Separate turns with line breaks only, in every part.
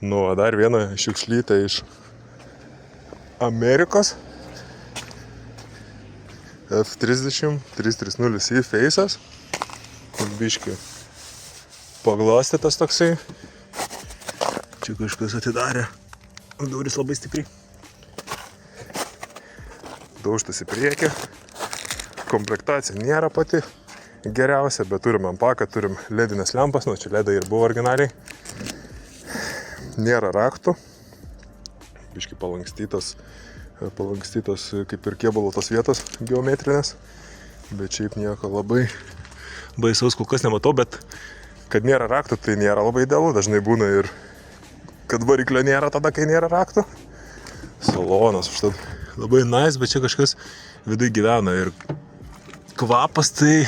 Nu, dar viena šiukšlytė iš Amerikos. F30 330i Face'as. Biški paglostytas toksai. Čia kažkas atidarė. Duris labai stipriai. Daužtas į priekį. Komplektacija nėra pati geriausia, bet turim ampaką, turim ledinės lempas, nu čia ledai ir buvo originaliai. Nėra raktų. Biški palankstytos kaip ir kėbulo tos vietos geometrinės. Bet šiaip nieko labai baisaus kol kas nematau, bet kad nėra raktų, tai nėra labai idealu. Dažnai būna ir kad variklio nėra tada, kai nėra raktų. Salonas užtat labai nice, bet čia kažkas vidui gyvena ir kvapas tai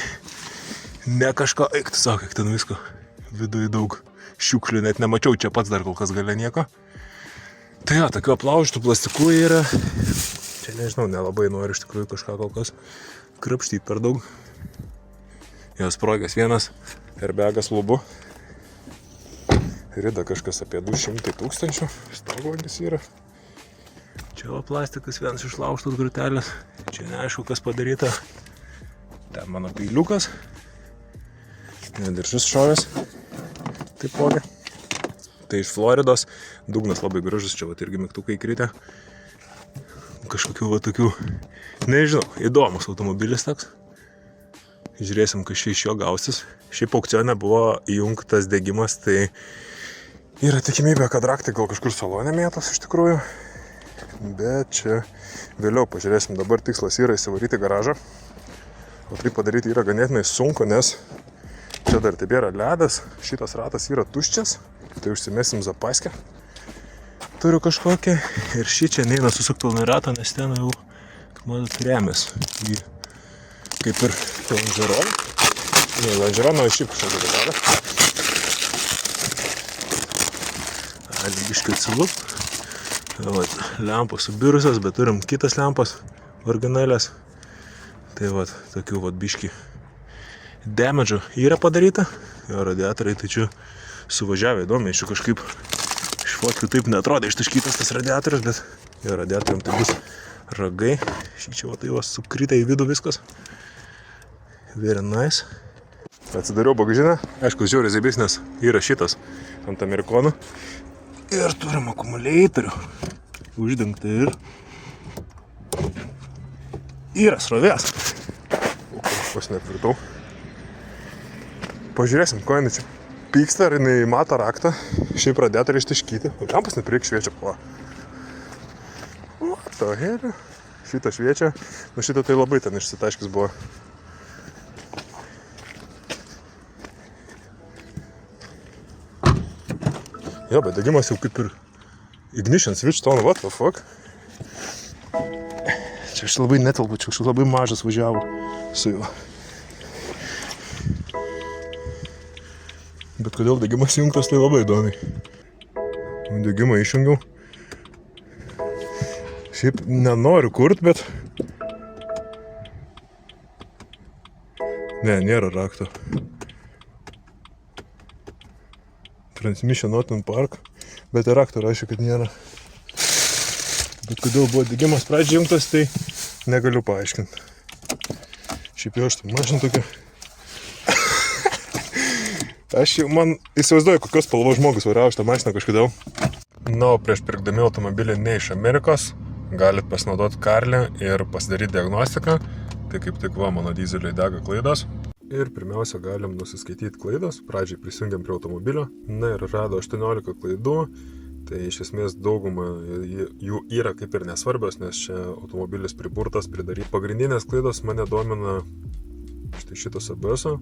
ne kažko, eik tu sako, kiek ten visko. Vidui daug šiukšlių, net nemačiau čia pats dar kol kas gale nieko. Tai jo, tokių aplaužtų plastikų yra. Čia nežinau, nelabai noriu iš tikrųjų kažką kol kas krapštyti per daug. Jos sprogęs vienas airbagas lubų. Rida kažkas apie 200 000. Stogvandis yra. Čia va plastikas vienas išlaužtos grūtelės. Čia neaišku, kas padaryta. Ten mano peiliukas. Nediržus šovės. Taipogi. Tai iš Floridos. Dugnas labai gražus, čia vat irgi mygtukai kritę. Kažkokių va tokių, nežinau, įdomus automobilis toks. Žiūrėsim, kas čia iš jo gausis. Šiaip aukcione buvo įjungtas degimas, tai yra tikimybė, kad raktai gal kažkur salone mėtos iš tikrųjų. Bet čia vėliau pažiūrėsim. Dabar tikslas yra įsivaryti garažą. O tai padaryti yra ganėtinai sunku, nes čia dar taip yra ledas. Šitas ratas yra tuščias. Tai užsimesim zapaskę. Turiu kažkokią. Ir šį čia neina susukti pilnai ratą, nes ten jau, kaip matot, remės į kaip ir lonžeroną. Ne, lonžeroną, o šiaip kažkokį dabarą. Biškai atsilup. Lempos subirusios, bet turim kitas lempas originalės. Tai vat, tokių vat biški damage'ų yra padaryta. Jo radiatoriai tai čia suvažiavę įdomiai, čia kažkaip iš fotkų taip neatrodė ištaškytas tas radiatorius, bet jo radiatoriam tai bus ragai. Šį čia va tai va sukritę į vidų viskas. Very nice. Atsidariau bagažinę. Aišku, žiauriai zaibys, nes yra šitas ant amerikonų. Ir turim akumuliatorių. Uždengta ir yra srovės. Aš netvirtau. Pažiūrėsim, ko jinai čia pyksta, ar jinai mato raktą. Šiaip radiatoriai ištaškyti. Lempas nepriek šviečia. What the hell? Šitą šviečia. Nu šitą tai labai ten išsitaškis buvo. Jo, bet degimas jau kaip ir ignition switch tone, what the fuck? Čia aš labai netelpu, čia aš labai mažas važiavo su juo. Bet kodėl degimas įjungtas, tai labai įdomiai. Degimą išjungiau. Šiaip nenoriu kurt, bet... Ne, nėra rakto. Transmission not in park. Bet ir rakto rašė, kad nėra. Bet kodėl buvo degimas pradžiai jungtas, tai negaliu paaiškinti. Šiaip jau aš tai mažinu tokią. Aš jau man įsivaizduoju, kokios spalvos žmogus vairavo šitą mašiną kažkodėl. Na, o prieš pirkdami automobilį ne iš Amerikos, galit pasinaudoti Karlį ir pasidaryti diagnostiką. Tai kaip tik va, mano dyzeliui dega klaidos. Ir pirmiausia, galim nusiskaityti klaidas. Pradžiai prisijungiam prie automobilio. Na ir rado 18 klaidų. Tai iš esmės dauguma jų yra kaip ir nesvarbios, nes čia automobilis priburtas pridaryti. Pagrindinės klaidos mane domina štai šitas ABS-o.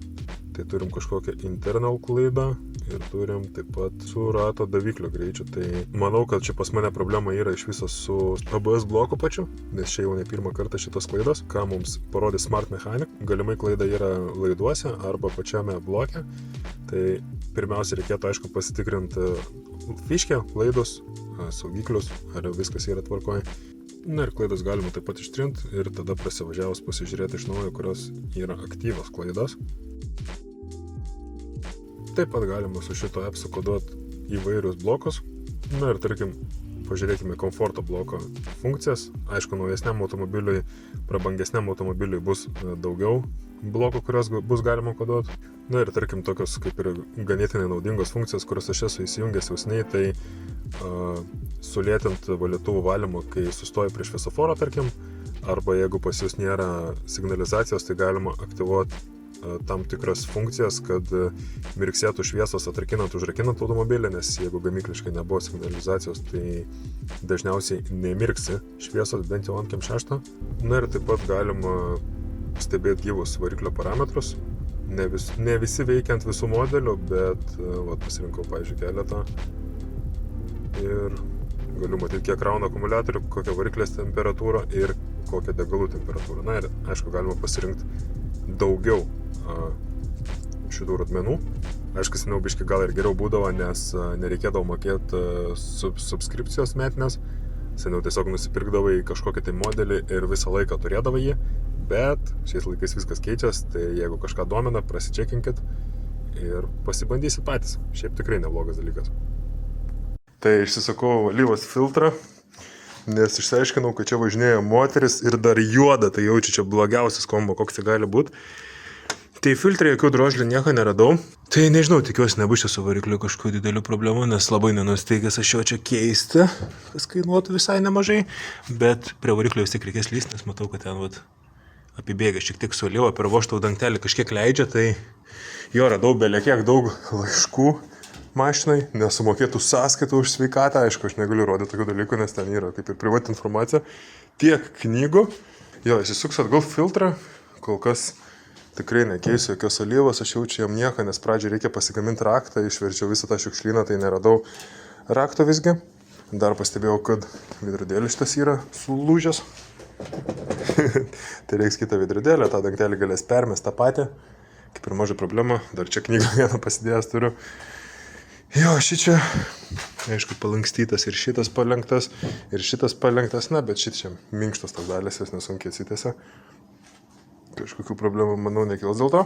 Tai turim kažkokią internal klaidą ir turim taip pat su rato daviklio greičiu. Tai manau, kad čia pas mane problema yra iš viso su ABS bloku pačiu, nes čia jau ne pirmą kartą šitos klaidos. Ką mums parodė Smart Mechanic, galimai klaida yra laiduose arba pačiame bloke. Tai pirmiausia reikėtų aišku pasitikrinti fiškę, laidus, saugiklius, ar viskas yra tvarkoje. Na ir klaidas galima taip pat ištrinti ir tada prasivažiavus pasižiūrėti iš naujo, kurios yra aktyvios klaidos. Taip pat galima su šito appsu koduoti įvairius blokus. Na ir tarkim, pažiūrėkime komforto bloko funkcijas. Aišku, naujesniam automobiliui, prabangesniam automobiliui bus daugiau blokų, kurios bus galima koduoti. Na ir tarkim, tokios kaip ir ganėtinai naudingos funkcijos, kurios aš esu įsijungęs jau seniai, tai sulėtint valytuvų valymą, kai sustoja prie šviesoforą, tarkim, arba jeigu pas jūs nėra signalizacijos, tai galima aktyvuoti tam tikras funkcijas, kad mirksėtų šviesos atrakinant, užrakinant automobilį, nes jeigu gamykliškai nebuvo signalizacijos, tai dažniausiai nemirksi šviesos, bent jau ant M6. Na ir taip pat galima stebėti gyvus variklio parametrus. Ne visi veikia ant visų modelių, bet pasirinkau, pavyzdžiui, keletą. Ir galiu matyti, kiek rauna akumuliatorių, kokia variklės temperatūra ir kokia degalų temperatūra. Na ir, aišku, galima pasirinkti daugiau šitų rodmenų. Aišku, seniau biškai gal ir geriau būdavo, nes nereikėdavo mokėti subskripcijos metinės. Seniau tiesiog nusipirkdavai kažkokį tai modelį ir visą laiką turėdavai jį. Bet šiais laikais viskas keičias, tai jeigu kažką domina, prasičekinkit ir pasibandysit patys. Šiaip tikrai neblogas dalykas. Tai išsisakau alyvos filtrą, nes išsiaiškinau, kad čia važinėja moteris ir dar juoda, tai jaučiu čia blogiausias kombo, koks tai gali būti. Tai filtrai, jokių drožlių nieko neradau. Tai nežinau, tikiuosi nebus čia su varikliu kažkokių didelių problemų, nes labai nenusteigęs aš jo čia keisti, kas kainuotų visai nemažai. Bet prie variklio vis tiek reikės lyst, nes matau, kad ten apibėgęs šiek tiek su alyva, per vožtą dangtelį kažkiek leidžia, tai jo radau belekiek daug laiškų mašinai, nesumokėtų sąskaitų už sveikatą. Aišku, aš negaliu rodyti tokių dalykų, nes ten yra kaip ir privati informacija. Tiek knygų. Jo, įsisuks atgal filtrą, kol kas tikrai nekeisiu jokios alyvos, aš jaučiu jam nieką, nes pradžiai reikia pasigaminti raktą, išverčiau visą tą šiukšlyną, tai neradau rakto visgi. Dar pastebėjau, kad veidrodėlis šitas yra sulūžęs. Tai reiks kitą veidrodėlį, tą dangtelį galės permest tą patį. Kaip ir maža problema, dar čia knygą vieną pasidėjęs turiu. Jo, šičia, aišku, palankstytas ir šitas palenktas, na, bet šičia minkštas tas dalis, jis nesunkiai atsitėsia. Kažkokių problemų, manau, nekils dėl to.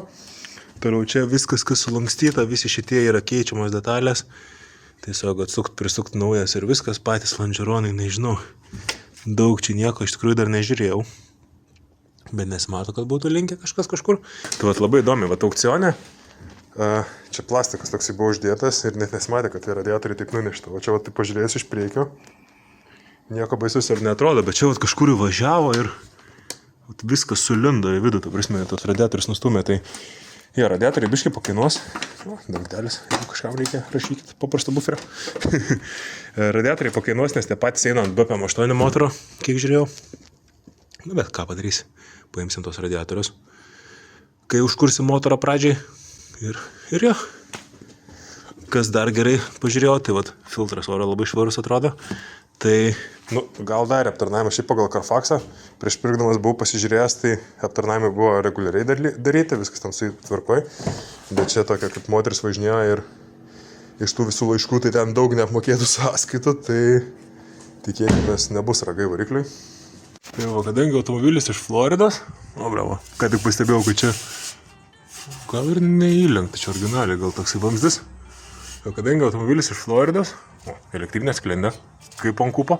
Toliau čia viskas, kas sulankstyta, visi šitie yra keičiamos detalės. Tiesiog atsukt, prisukt naujas ir viskas, patys lonžeronai, nežinau. Daug čia nieko, iš tikrųjų dar nežiūrėjau. Bet nesimato, kad būtų linkę kažkas kažkur. Tai labai įdomi, aukcione. Čia plastikas toksai buvo uždėtas ir net nesimatė, kad tai radiatoriai taip nunešta. O čia tai pažiūrėjus iš priekio. Nieko baisus ir neatrodo, bet čia kažkur įvažiavo ir viskas sulindo į vidų, ta prasme, tos radiatorius nustumė, tai radiatoriai biškai pakainuos. Dangtelis, jeigu kažkam reikia, rašykit paprastą buferį. Radiatoriai pakainuos, nes tie patys eina ant BPM8 motoro, kiek žiūrėjau. Na, bet ką padarysi, paimsim tos radiatorius, kai užkursim motorą pradžiai ir jo. Kas dar gerai pažiūrėjau, tai filtras oro labai švarus atrodo. Tai, gal darė aptarnavimą šiaip pagal Carfaxą. Prieš pirkdamas buvau pasižiūrėjęs, tai aptarnavimai buvo reguliariai daryti, viskas tam su jį tvarkoj. Bet čia tokia, kaip moteris važinėjo ir iš tų visų laiškų, tai ten daug neapmokėtų sąskaitų, tai tikėkimės nebus ragai varikliui. Tai kadangi automobilis iš Floridos, ką tik pastebėjau, kad čia gal ir neįlenkta, čia originaliai gal toksai vamzdis. Kadangi automobilis iš Floridos, elektrinė sklendė, kaip ant kupo,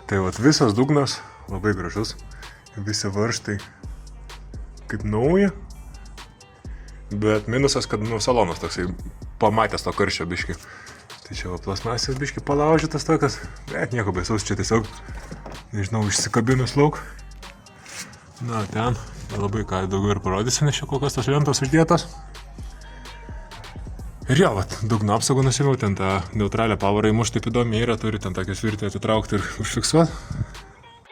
tai visas dugnas labai gražus, visi varžtai kaip nauja, bet minusas, kad salonas toksai pamatęs to karščio biškį. Tai čia plasmasės biškį palaužytas tokias, bet nieko baisaus, čia tiesiog, nežinau, išsikabinus lauk. Na, ten labai ką daugiau ir parodysi, nes čia kokios tos lentos uždėtos. Ir jo, dugno apsaugą nusimiau, ten tą neutralią pavarą įmušti taip įdomiai yra, turi ten tokią svirtį atitraukti ir užfiksuoti.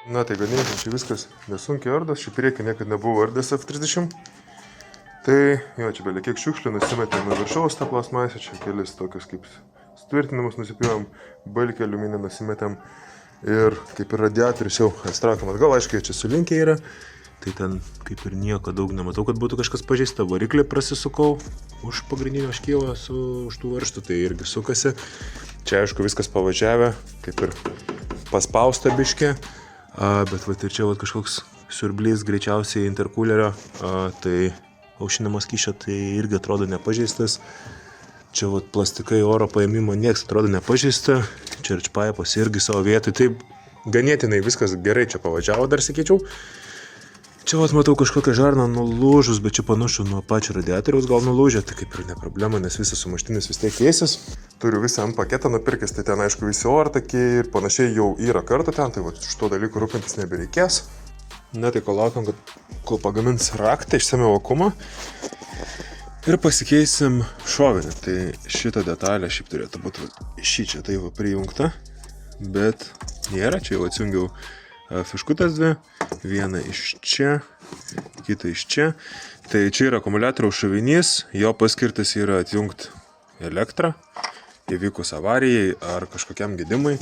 Na, tai ganėtinai, čia viskas nesunkiai ardas, šį priekį niekad nebuvo ardas F30. Tai, jo, čia belia kiek šiukšlių, nusimetėm nuo viršaus tą plasmasę, čia kelis tokius kaip tvirtinimus nusipjojom, balkį aliuminį nusimetėm ir kaip ir radiatorius jau atsitraukiam atgal, aišku, čia sulinkę yra. Tai ten kaip ir nieko daug nematau, kad būtų kažkas pažeista. Variklį prasisukau už pagrindinio škyvo už tų varžtų, tai irgi sukasi. Čia aišku viskas pavažiavę, kaip ir paspausta biškė. Bet ir čia kažkoks siurblys greičiausiai interkulerio, tai aušinimo skysčio tai irgi atrodo nepažeistas. Čia vat plastikai oro paėmimo nieks atrodo nepažįsta. Church pipes irgi savo vietoj. Taip ganėtinai viskas gerai čia pavažiavo, dar sakyčiau. Čia vat matau kažkokią žarną nulūžus, bet čia panašu nuo pačio radiatoriaus gal nulūžė. Tai kaip ir ne problema, nes visas sumuštinis vis tiek keisis. Turiu visą M paketą nupirkęs, tai ten aišku visi ortakiai ir panašiai jau yra kartu ten. Tai vat šito dalyko rūpintis nebereikės. Na tai kol laukiam, kol pagamins raktą, išsėmė vakumą. Ir pasikeisim šovinį. Tai šitą detalę šiaip turėtų būti šį čia tai va prijungta. Bet nėra, čia jau atsijungiau fiškutės dvi. Vieną iš čia, kitą iš čia. Tai čia yra akumuliatoriaus šovinys, jo paskirtis yra atjungti elektrą įvykus avarijai ar kažkokiam gedimui.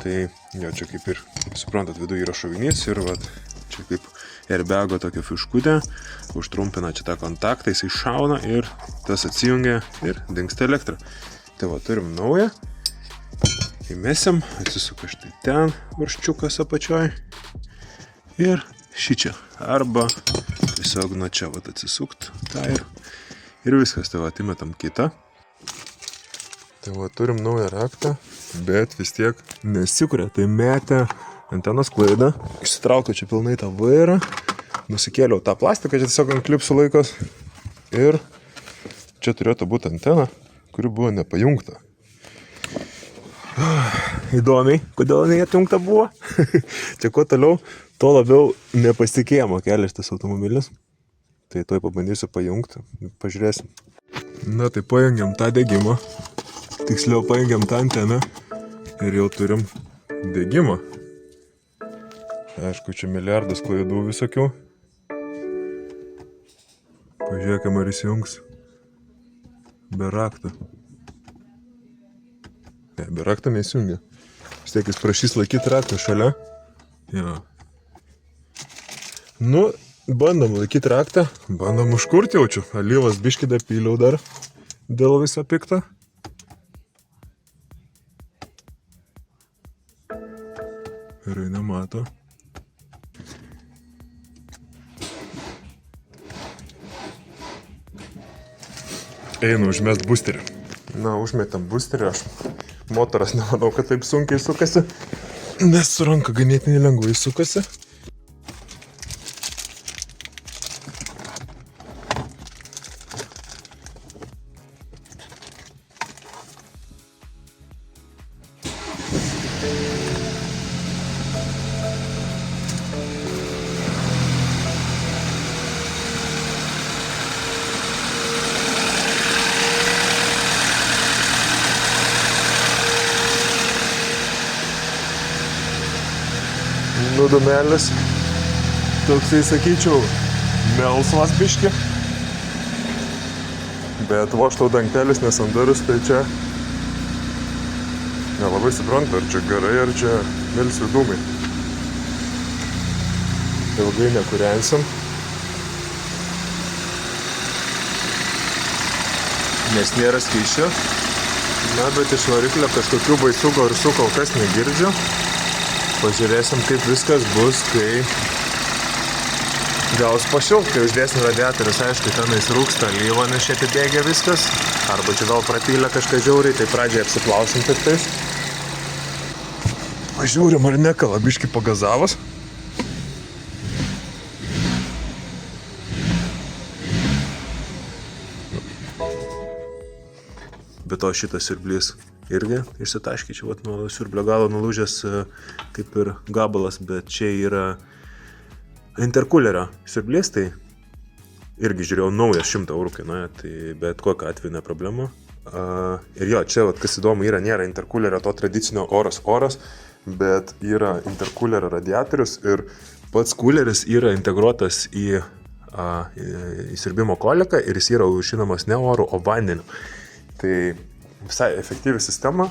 Tai jo čia kaip ir suprantat, viduje yra šovinys ir vat čia kaip airbago tokia fiškutė, užtrumpina čia tą kontaktą, jisai šauna ir tas atsijungia ir dingsta elektra. Tai va, turim naują, įmesim, atsisuka štai ten varščiukas apačioj ir šį čia, arba tiesiog nuo čia vat atsisukt tą ir viskas, tai va, įmetam kitą. Tai va, turim naują raktą, bet vis tiek nesikuria, tai metė antenos klaidą, išsitraukiau čia pilnai tą vairą, nusikėliau tą plastiką, čia tiesiog ant klipsų laikos ir čia turėtų būti antena, kuri buvo nepajungta. Įdomiai, kodėl neatjungta buvo. Čia kuo toliau, to labiau nepasitikėjimo kelia šitas automobilis. Tai tuoj pabandysiu pajungti, pažiūrėsim. Na tai pajungiam tą degimą, tiksliau pajungiam tą anteną ir jau turim degimą. Aišku, čia milijardas klaidų visokių. Pažiūrėkime, ar įsijungs. Be rakto. Ne, be rakto neįsijungia. Vis tiek jis prašys laikyti raktą šalia. Jo. Nu, bandom laikyti raktą. Bandom užkurti jaučiu. Alyvas biškį dar pyliau dar. Dėl viso pikto. Gerai, nemato. Einu užmest boosterį. Na, užmetam boosterį, aš motoras nemanau, kad taip sunkiai sukasi, nes su ranka ganėtinai lengvai sukasi. Nudumelis, toksai sakyčiau, melsvas biški, bet voštau dangtelis nesandarus, tai čia nelabai suprantu, ar čia garai, ar čia melsvi dūmai. Ilgai nekūrensim, nes nėra skysčio, na, bet iš variklio kažkokių baisių garsų kol kas negirdžiu. Pažiūrėsim, kaip viskas bus, kai gaus pašilt, kai uždėsim radiatorius, aišku, tenais rūksta alyva, nes čia atidėgia viskas, arba čia gal pratylė kažką žiauriai, tai pradžiai apsiplausim tik tais. Pažiūrim, ar nekala, biškį pagazavus. Be to šitas siurblys irgi išsitaškė, čia vat nuo siurblio galo nulūžęs kaip ir gabalas, bet čia yra interkulerio siurblys, tai irgi žiūrėjau naujas 100 eurų kainuoja, tai bet kokiu atveju ne problema. Ir jo, čia vat, kas įdomu, nėra interkulerio to tradicinio oras, bet yra interkulerio radiatorius ir pats kuleris yra integruotas į siurbimo koliką ir jis yra užšinamas ne oru, o vandeniu. Tai visai efektyvi sistema,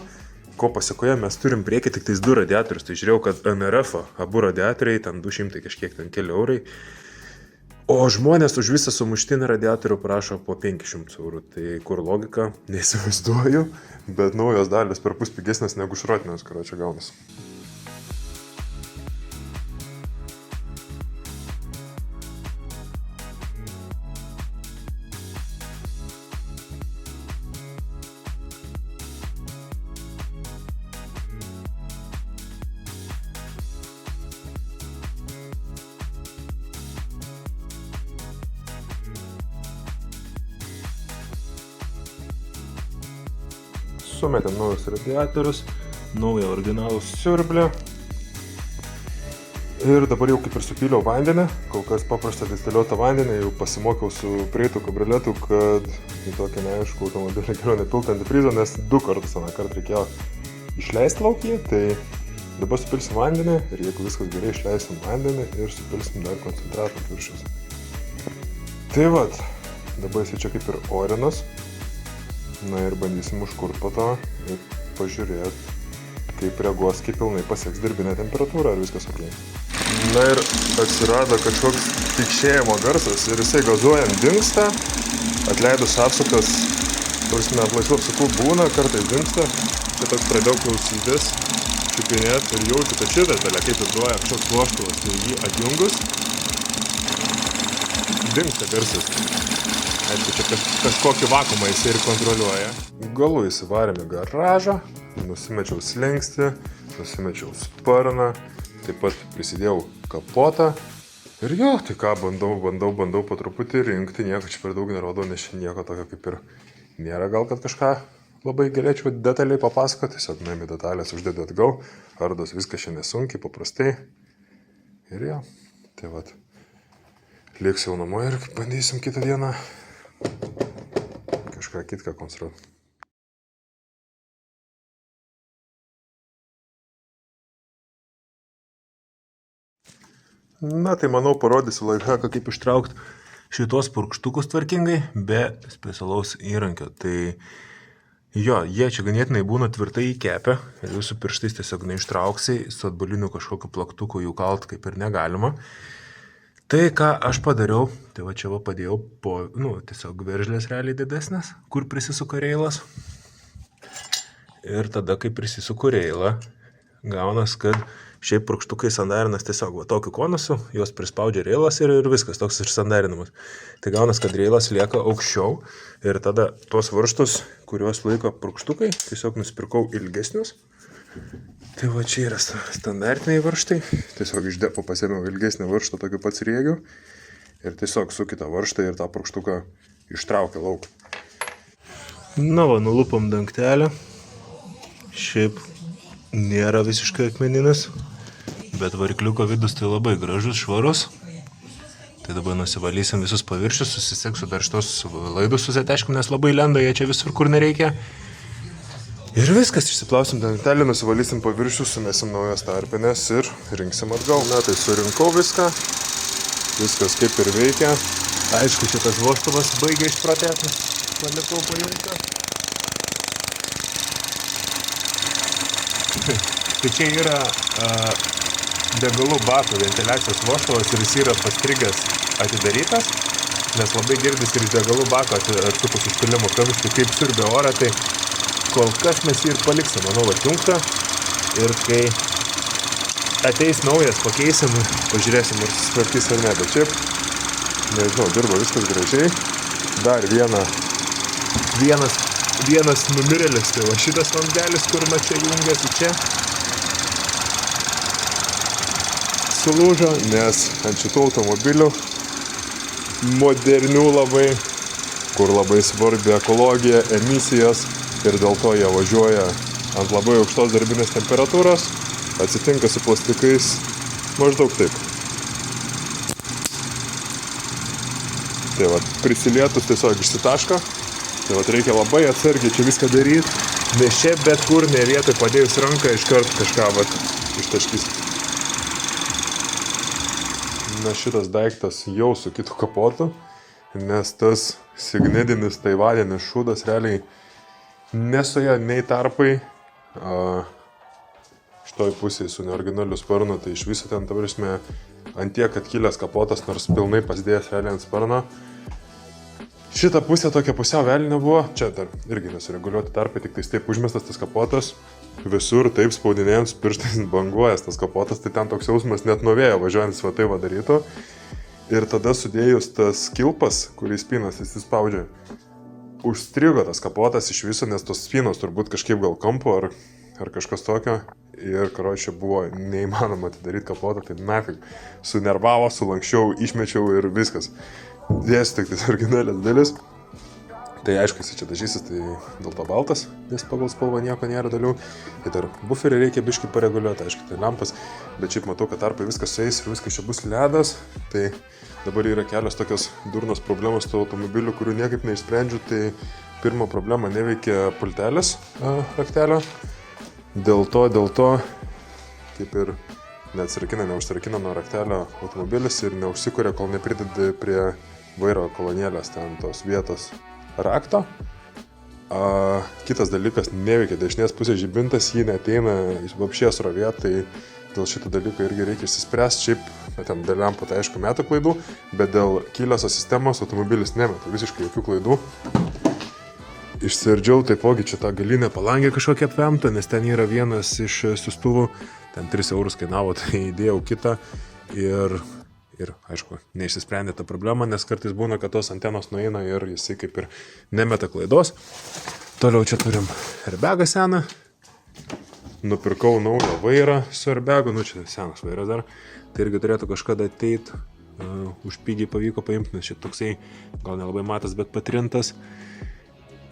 ko pasakoje mes turim priekį tik tais 2 radiatorius, tai žiūrėjau, kad NRF abu radiatoriai, ten 200 kažkiek ten keli eurai, o žmonės už visą sumuštinį radiatorių prašo po 500 eurų, tai kur logika, neįsivaizduoju, bet naujos dalis perpus pigesnės negu šrotinės, kurio čia gaunasi. sumetėm naujus radiatorius, naują originalų siurblį. Ir dabar jau kaip ir supyliau vandenį, kol kas paprastą distiliuotą vandenį, jau pasimokiau su prieitų kabrioletu, kad į tokį neaišku automobilį geriau nepilti antifrizo, nes 2 kartus aną kartą reikėjo išleisti laukį, tai dabar supilsim vandenį ir jeigu viskas gerai išleisim vandenį ir supilsim dar koncentratą viršus. Tai vat, dabar jis čia kaip ir orinas, na ir bandysim užkurt po to ir pažiūrėti, kaip reaguos, kaip pilnai pasieks darbinę temperatūrą, ar viskas ok. Na ir atsirado kažkoks tikšėjimo garsas ir jisai gazuojant dingsta, atleidus apsukas, ant laisvų apsukų būna, kartais dingsta, čia toks pradėjau klausytis, čiupinėt ir jaučiu, kad šitą dalę, kaip įduoja kažkoks vožtuvas, tai jį atjungus, dingsta garsas. Aišku, čia kažkokį vakumą jisai ir kontroliuoja. Galų įsivarėm į garažą, nusimečiau slengstį, nusimečiau sparną, taip pat prisidėjau kapotą ir jo, tai ką, bandau po truputį rinkti, nieko čia per daug nerodau, nes čia nieko tokio kaip ir nėra, gal kad kažką labai galėčiau detaliai papasakoti, tiesiog nuėmė detalės, uždedu atgal, ardos viskas čia nesunkiai, paprastai ir jo, tai vat, liksiu jau namo ir bandysim kitą dieną kažką kitką konstruoti. Na, tai manau parodysiu lifehacką, kaip ištraukti šitos purkštukus tvarkingai, be specialaus įrankio. Tai jo, jie čia ganėtinai būna tvirtai įkepę ir jūsų pirštais tiesiog neištrauksi, su atbaliniu kažkokiu plaktuku jų kalt kaip ir negalima. Tai ką aš padariau, tai va čia va padėjau po, tiesiog veržlės realiai didesnės, kur prisisuka reilas. Ir tada, kai prisisuku reilą, gaunas, kad šiaip purkštukai sandarinas tiesiog va tokiu konusu, jos prispaudžia reilas ir viskas, toks ir sandarinimas. Tai gaunas, kad reilas lieka aukščiau ir tada tuos varžtus, kuriuos laiko purkštukai, tiesiog nusipirkau ilgesnius. Tai va čia yra standartiniai varžtai, tiesiog iš depo pasėmiau ilgesnį varžtą tokiu pats riegiu ir tiesiog su kitą varžtą ir tą purkštuką ištraukia lauk. Na va, nulupam dangtelę, šiaip nėra visiškai akmeninis, bet varikliuko vidus tai labai gražus, švarus. Tai dabar nusivalysim visus paviršius, susiseksiu dar šitos laidus susiteškim, nes labai lenda jie čia visur, kur nereikia. Ir viskas, išsiplausim dangtelį, nusivalysim paviršius, sumesim naujas tarpines ir rinksim atgal. Na, tai surinkau viską, viskas kaip ir veikia. Aišku, šitas vožtuvas baigia išprotėti, palikau pajungtą. Tai čia yra degalų bako ventiliacijos vožtuvas ir jis yra pastrigęs atidarytas, nes labai girdisi ir degalų bako atsukus užpilimo kamštį, kaip siurbia orą, tai kol kas mes jį ir paliksim, manau, atjungtą. Ir kai ateis naujas, pakeisim, pažiūrėsim, ar susitvarkys ar ne, bet šiaip, nežinau, dirba viskas gražiai. Dar vienas numirėlis, tai va šitas vamdelis, kur man čia jungiasi čia, sulūžo, nes ant šitų automobilių modernių labai, kur labai svarbi ekologija, emisijos ir dėl to jie važiuoja ant labai aukštos darbinės temperatūros, atsitinka su plastikais maždaug taip. Tai va, prisilietus tiesiog išsitaško. Tai vat reikia labai atsargiai čia viską daryti, nes čia bet kur ne vietoj padėjus ranką iškart kažką vat ištaškys. Na šitas daiktas jau su kitu kapotu, nes tas signidinis taivaninis šūdas realiai nesuja nei tarpai. Šitoj pusėje su neoriginaliu sparnu, tai iš viso ten, ta prasme, ant tiek atkilęs kapotas, nors pilnai pasidėjęs realiai ant sparno. Šitą pusę tokia pusiau velnio buvo, čia dar irgi nesureguliuoti tarpai, tik taip užmestas tas kapotas, visur taip spaudinėjams pirštais banguojas tas kapotas, tai ten toks jausmas net nuo vėjo važiuojantis va tai va darytų. Ir tada sudėjus tas kilpas, kurį spynas įsispaudžia, užstrigo tas kapotas iš viso, nes tos spynos turbūt kažkaip gal kampo ar kažkas tokio. Ir karočią buvo neįmanoma atidaryti kapotą, tai nafig sunervavo, sulankščiau, išmečiau ir viskas. Dėsiu tik tais originalias dalis. Tai aišku, jis čia dažysis, tai dėl to baltas, nes pagal spalvą nieko nėra dalių. Tai dar buferį reikia biškį pareguliuoti, aišku, tai lampas, bet šiaip matau, kad tarpai viskas sueis ir viskas čia bus ledas. Tai dabar yra kelios tokios durnos problemos su automobiliu, kurių niekaip neišsprendžiu. Tai pirma problema, neveikia pultelis raktelio. Dėl to, kaip ir neužsirakina nuo raktelio automobilis ir neužsikuria, kol nepridedi prie vairo kolonėlės ten tos vietos rakto. Kitas dalykas, neveikia dešinės pusės žibintas, jį neteina vapšės srovė, tai dėl šito dalyko irgi reikia išsispręsti. Šiaip, ten dėl lempo tai aišku meta klaidų, bet dėl kylioso sistemos automobilis nemeta visiškai jokių klaidų. Išsiardžiau taipogi čia tą galinę palangę kažkokią apvemtą, nes ten yra vienas iš siųstuvų, ten 3 eurus kainavo, tai įdėjau kitą ir aišku, neišsisprendė tą problemą, nes kartais būna, kad tos antenos nueina ir jisai kaip ir nemeta klaidos. Toliau čia turim airbagą seną. Nupirkau naują vairą su airbagu, čia senas vairas dar. Tai irgi turėtų kažkada ateit, už pigiai pavyko paimti, nes čia toksai, gal nelabai matas, bet patrintas.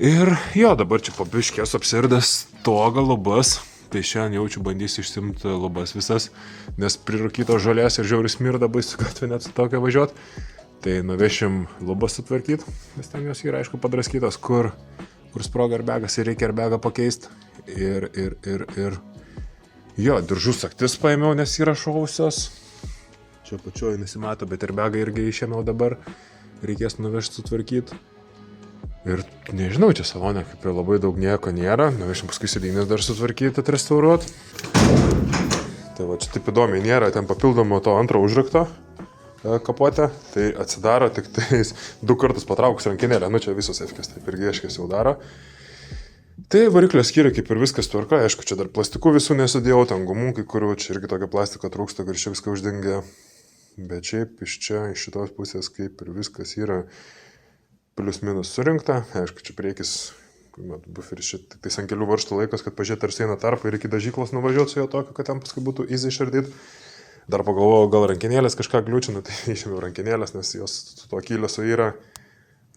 Ir jo, dabar čia po biškės apsirdęs stogą lubas. Tai šiandien jaučiu bandysiu išsimti lubas visas, nes prirūkytos žolės ir žiauriai smirda, baisu gatvė net su tokia važiuot. Tai nuvešim lubas sutvarkyti, nes ten jos yra aišku padraskytos, kur sproga airbagas ir reikia airbagą pakeisti. Ir jo, diržų sagtis paėmiau, nes yra šovusios. Čia pačioje nesimato, bet airbagą irgi išėmiau dabar, reikės nuvežti sutvarkyti. Ir nežinau, čia salone kaip ir labai daug nieko nėra, nuvešim paskui sėdynės dar sutvarkyti, atrestauruoti. Tai va, čia taip įdomiai nėra, ten papildomo to antro užrakto kapote, tai atsidaro tik tais 2 kartus patraukus rankinėlę, čia visos efkės taip irgi eškės jau daro. Tai variklio skyriai kaip ir viskas tvarka, aišku, čia dar plastikų visų nesudėjau, ten gumų kai kurių, čia irgi tokio plastiko trūksta, kur čia viską uždengia. Bet šiaip iš šitos pusės kaip ir viskas yra plius minus surinkta, aišku, čia priekis, buferis čia tik tais ant kelių varžtų laikas, kad pažiūrėti ar eina tarpą ir iki dažyklos nuvažiuoti su jo tokio, kad ten paskui būtų easy išardyti. Dar pagalvojau, gal rankinėlės kažką kliūčina, tai išėmiau rankinėlės, nes jos su to kylėsu yra.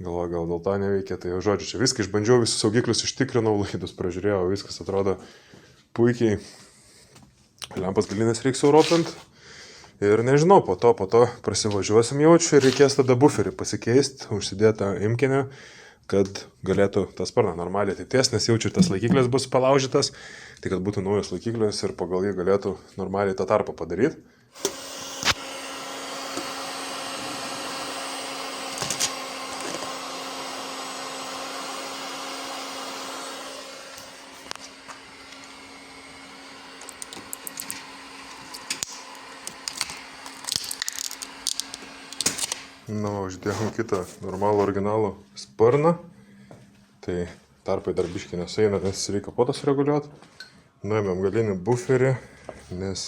Galvoju, gal dėl to neveikia, tai žodžiu, čia viską išbandžiau, visus saugiklius ištikrinau, laidus pražiūrėjau, viskas atrodo puikiai. Lempas galinės reiks europint. Ir nežinau, po to prasivažiuosim jaučiu ir reikės tada buferį pasikeisti, užsidėtą imkinę, kad galėtų tą sparną normaliai ateities, nes jaučiu tas laikiklis bus palaužytas, tai kad būtų naujas laikiklis ir pagal jį galėtų normaliai tą tarpą padaryti. Uždėjom kitą normalų originalų sparną, tai tarpai dar biškį nesueina, nes reikia kapotą sureguliuoti. Nuėmėm galinį buferį, nes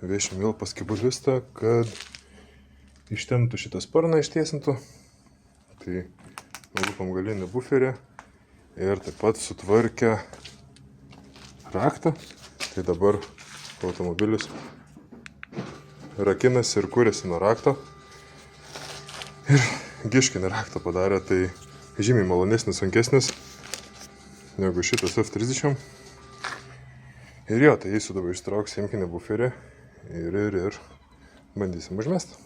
vešim vėl pas kibulistą, kad ištemptų šitą sparną, ištiesintų. Tai nulupam galinį buferį ir taip pat sutvarkę raktą. Tai dabar automobilis rakinasi ir kuriasi nuo rakto. Ir giškinį raktą padarė, tai žymiai malonesnis, sunkesnis negu šitas F30. Ir jo, tai eisiu dabar ištrauksiu imkinį buferį ir bandysim užmesti.